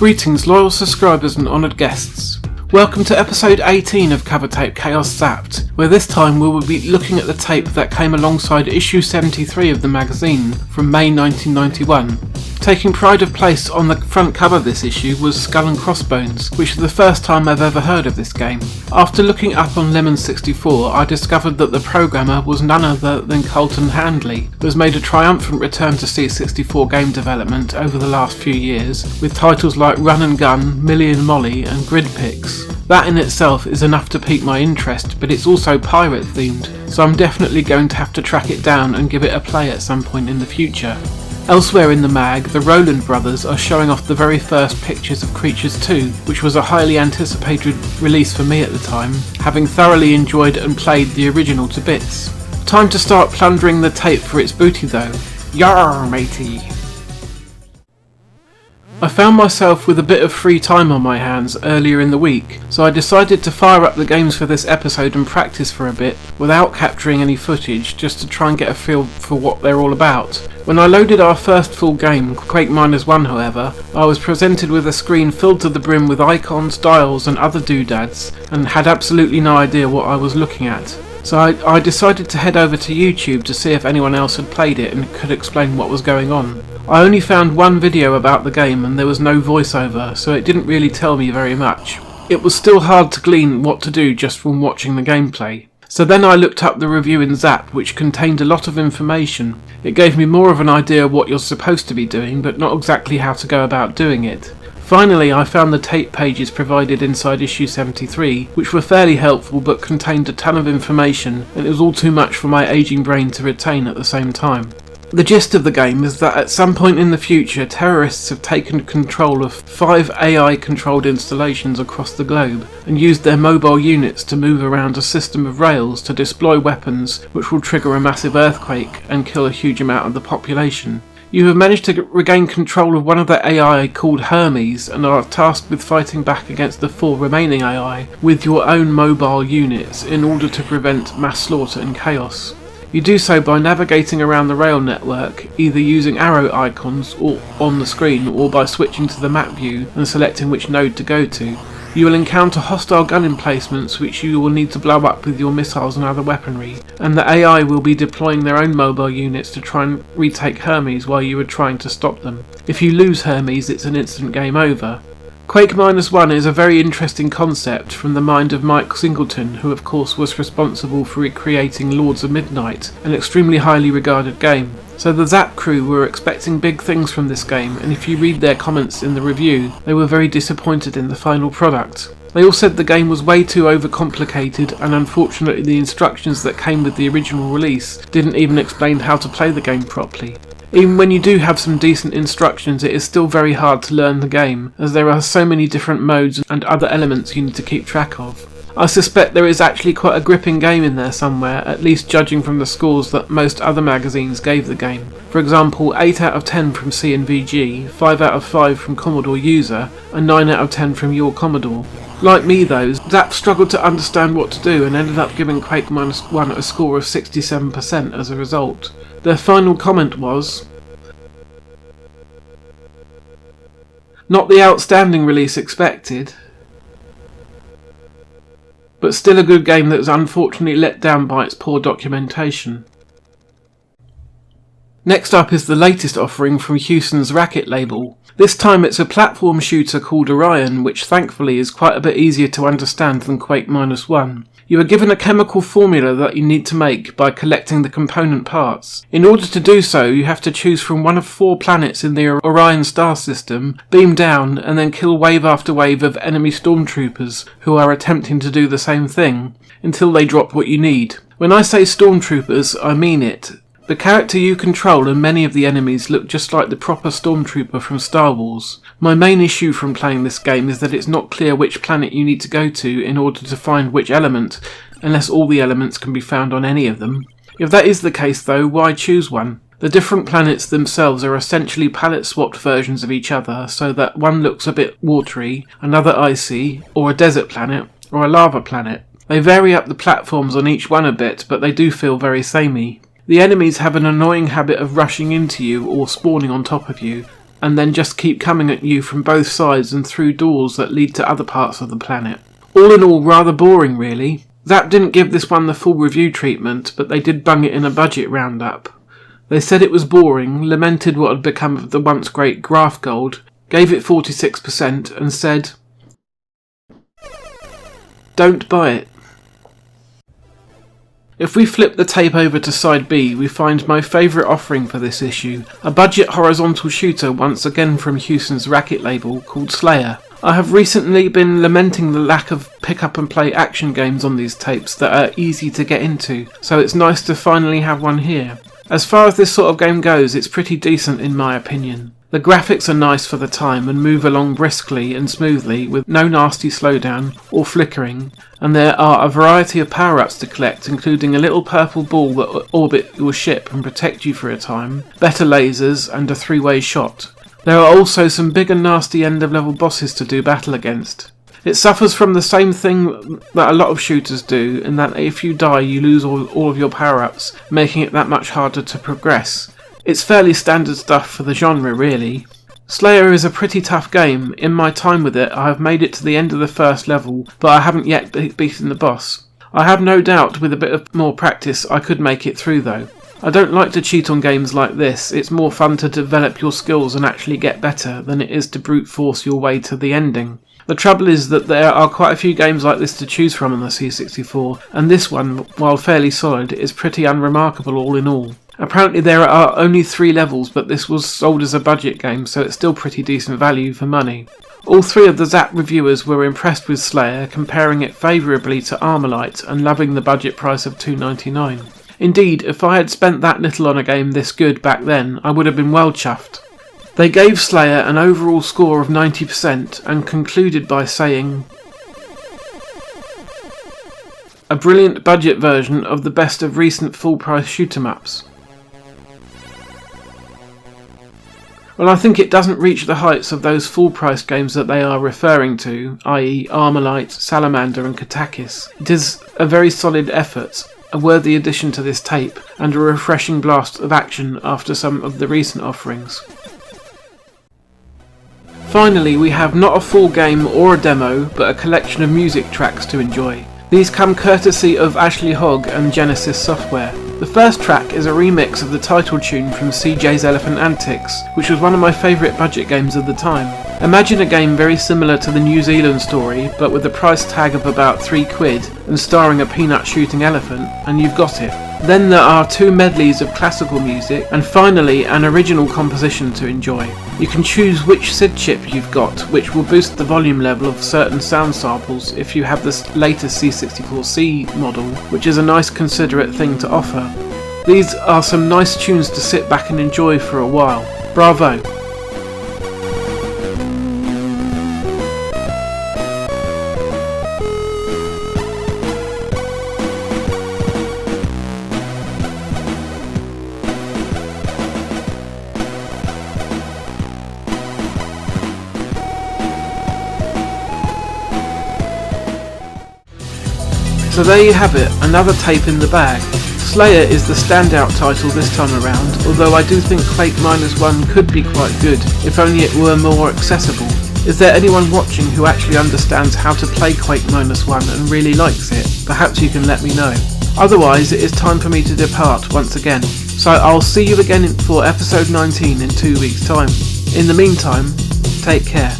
Greetings loyal subscribers and honoured guests. Welcome to episode 18 of Covertape Chaos Zzapped, where this time we will be looking at the tape that came alongside issue 73 of the magazine from May 1991. Taking pride of place on the front cover of this issue was Skull and Crossbones, which is the first time I've ever heard of this game. After looking up on Lemon64, I discovered that the programmer was none other than Colton Handley, who has made a triumphant return to C64 game development over the last few years, with titles like Run and Gun, Millie and Molly and Grid Picks. That in itself is enough to pique my interest, but it's also pirate themed, so I'm definitely going to have to track it down and give it a play at some point in the future. Elsewhere in the mag, the Rowland brothers are showing off the very first pictures of Creatures 2, which was a highly anticipated release for me at the time, having thoroughly enjoyed and played the original to bits. Time to start plundering the tape for its booty though. Yarr, matey! I found myself with a bit of free time on my hands earlier in the week, so I decided to fire up the games for this episode and practice for a bit without capturing any footage, just to try and get a feel for what they're all about. When I loaded our first full game, Quake Minus One however, I was presented with a screen filled to the brim with icons, dials and other doodads, and had absolutely no idea what I was looking at. So I decided to head over to YouTube to see if anyone else had played it and could explain what was going on. I only found one video about the game and there was no voiceover, so it didn't really tell me very much. It was still hard to glean what to do just from watching the gameplay. So then I looked up the review in Zzapped, which contained a lot of information. It gave me more of an idea of what you're supposed to be doing, but not exactly how to go about doing it. Finally, I found the tape pages provided inside issue 73, which were fairly helpful but contained a ton of information, and it was all too much for my aging brain to retain at the same time. The gist of the game is that at some point in the future, terrorists have taken control of 5 AI-controlled installations across the globe and used their mobile units to move around a system of rails to deploy weapons which will trigger a massive earthquake and kill a huge amount of the population. You have managed to regain control of one of the AI called Hermes and are tasked with fighting back against the 4 remaining AI with your own mobile units in order to prevent mass slaughter and chaos. You do so by navigating around the rail network, either using arrow icons or on the screen or by switching to the map view and selecting which node to go to. You will encounter hostile gun emplacements which you will need to blow up with your missiles and other weaponry, and the AI will be deploying their own mobile units to try and retake Hermes while you are trying to stop them. If you lose Hermes, it's an instant game over. Quake Minus One is a very interesting concept from the mind of Mike Singleton, who of course was responsible for recreating Lords of Midnight, an extremely highly regarded game. So the Zzapped crew were expecting big things from this game, and if you read their comments in the review, they were very disappointed in the final product. They all said the game was way too overcomplicated, and unfortunately the instructions that came with the original release didn't even explain how to play the game properly. Even when you do have some decent instructions, it is still very hard to learn the game, as there are so many different modes and other elements you need to keep track of. I suspect there is actually quite a gripping game in there somewhere, at least judging from the scores that most other magazines gave the game. For example, 8 out of 10 from C&VG, 5 out of 5 from Commodore User, and 9 out of 10 from Your Commodore. Like me though, Zzapped struggled to understand what to do and ended up giving Quake Minus One a score of 67% as a result. Their final comment was, "Not the outstanding release expected, but still a good game that was unfortunately let down by its poor documentation." Next up is the latest offering from Hewson's Rack-It label. This time it's a platform shooter called Orion, which thankfully is quite a bit easier to understand than Quake Minus One. You are given a chemical formula that you need to make by collecting the component parts. In order to do so, you have to choose from one of 4 planets in the Orion star system, beam down, and then kill wave after wave of enemy stormtroopers who are attempting to do the same thing, until they drop what you need. When I say stormtroopers, I mean it. The character you control and many of the enemies look just like the proper stormtrooper from Star Wars. My main issue from playing this game is that it's not clear which planet you need to go to in order to find which element, unless all the elements can be found on any of them. If that is the case though, why choose one? The different planets themselves are essentially palette-swapped versions of each other, so that one looks a bit watery, another icy, or a desert planet, or a lava planet. They vary up the platforms on each one a bit, but they do feel very samey. The enemies have an annoying habit of rushing into you or spawning on top of you, and then just keep coming at you from both sides and through doors that lead to other parts of the planet. All in all, rather boring really. Zzapped didn't give this one the full review treatment, but they did bung it in a budget roundup. They said it was boring, lamented what had become of the once great Graph Gold, gave it 46% and said, "Don't buy it." If we flip the tape over to side B, we find my favourite offering for this issue, a budget horizontal shooter once again from Hewson's Rack-It label called Slayer. I have recently been lamenting the lack of pick up and play action games on these tapes that are easy to get into, so it's nice to finally have one here. As far as this sort of game goes, it's pretty decent in my opinion. The graphics are nice for the time and move along briskly and smoothly with no nasty slowdown or flickering, and there are a variety of power-ups to collect, including a little purple ball that orbit your ship and protect you for a time, better lasers and a three-way shot. There are also some big and nasty end-of-level bosses to do battle against. It suffers from the same thing that a lot of shooters do, in that if you die you lose all of your power-ups, making it that much harder to progress. It's fairly standard stuff for the genre really. Slayer is a pretty tough game. In my time with it I have made it to the end of the first level, but I haven't yet beaten the boss. I have no doubt with a bit of more practice I could make it through though. I don't like to cheat on games like this. It's more fun to develop your skills and actually get better than it is to brute force your way to the ending. The trouble is that there are quite a few games like this to choose from on the C64, and this one, while fairly solid, is pretty unremarkable all in all. Apparently there are only 3 levels, but this was sold as a budget game, so it's still pretty decent value for money. All 3 of the Zzapped reviewers were impressed with Slayer, comparing it favourably to Armalite and loving the budget price of $2.99. Indeed, if I had spent that little on a game this good back then, I would have been well chuffed. They gave Slayer an overall score of 90% and concluded by saying, "A brilliant budget version of the best of recent full-price shoot-'em-ups." Well, I think it doesn't reach the heights of those full-price games that they are referring to, i.e. Armalite, Salamander and Katakis. It is a very solid effort, a worthy addition to this tape, and a refreshing blast of action after some of the recent offerings. Finally, we have not a full game or a demo, but a collection of music tracks to enjoy. These come courtesy of Ashley Hogg and Genesis Software. The first track is a remix of the title tune from CJ's Elephant Antics, which was one of my favourite budget games of the time. Imagine a game very similar to the New Zealand story, but with a price tag of about £3 and starring a peanut shooting elephant, and you've got it. Then there are 2 medleys of classical music, and finally an original composition to enjoy. You can choose which SID chip you've got, which will boost the volume level of certain sound samples if you have the latest C64C model, which is a nice considerate thing to offer. These are some nice tunes to sit back and enjoy for a while. Bravo! So there you have it, another tape in the bag. Slayer is the standout title this time around, although I do think Quake Minus One could be quite good, if only it were more accessible. Is there anyone watching who actually understands how to play Quake Minus One and really likes it? Perhaps you can let me know. Otherwise, it is time for me to depart once again, so I'll see you again for episode 19 in 2 weeks' time. In the meantime, take care.